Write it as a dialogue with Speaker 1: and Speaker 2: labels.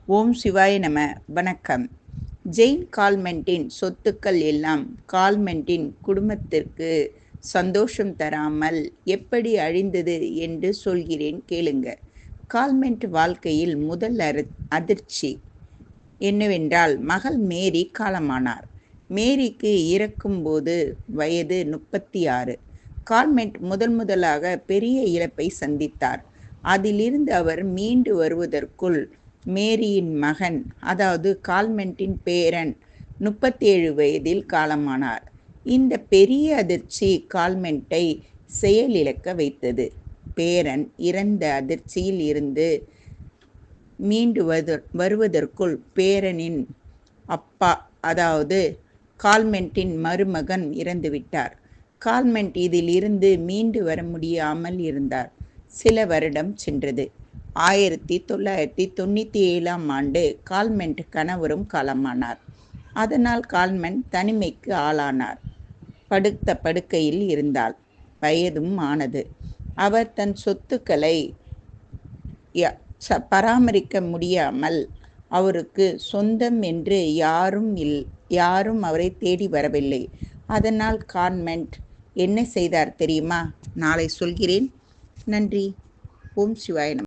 Speaker 1: ஓம் சிவாய நம. வணக்கம். ஜெயின் கால்மெண்டின் சொத்துக்கள் எல்லாம் கால்மெண்டின் குடும்பத்திற்கு சந்தோஷம் தராமல் எப்படி அழிந்தது என்று சொல்கிறேன் கேளுங்க. கால்மெண்ட் வாழ்க்கையில் முதல் அதிர்ச்சி என்னவென்றால் மகள் மேரி காலமானார். மேரிக்கு இறக்கும்போது வயது 36. கால்மெண்ட் முதலாக பெரிய இழப்பை சந்தித்தார். அதிலிருந்து அவர் மீண்டு வருவதற்குள் மேரியின் மகன், அதாவது கால்மெண்டின் பேரன் 37 வயதில் காலமானார். இந்த பெரிய அதிர்ச்சி கால்மெண்டை செயலிழக்க வைத்தது. பேரன் இறந்த அதிர்ச்சியில் இருந்து மீண்டு வருவதற்குள் பேரனின் அப்பா, அதாவது கால்மெண்டின் மருமகன் இறந்துவிட்டார். கால்மெண்ட் இதில் இருந்து மீண்டு வர முடியாமல் இருந்தார். சில வருடம் சென்றது. 1997 ஆண்டு கால்மெண்ட் கணவரும் காலமானார். அதனால் கால்மெண்ட் தனிமைக்கு ஆளானார். படுத்த படுக்கையில் இருந்தாள். வயதும் ஆனது. அவர் தன் சொத்துக்களை பராமரிக்க முடியாமல் அவருக்கு சொந்தம் என்று யாரும் அவரை தேடி வரவில்லை. அதனால் கால்மெண்ட் என்ன செய்தார் தெரியுமா? நாளை சொல்கிறேன். நன்றி. ஓம் சிவாய நம.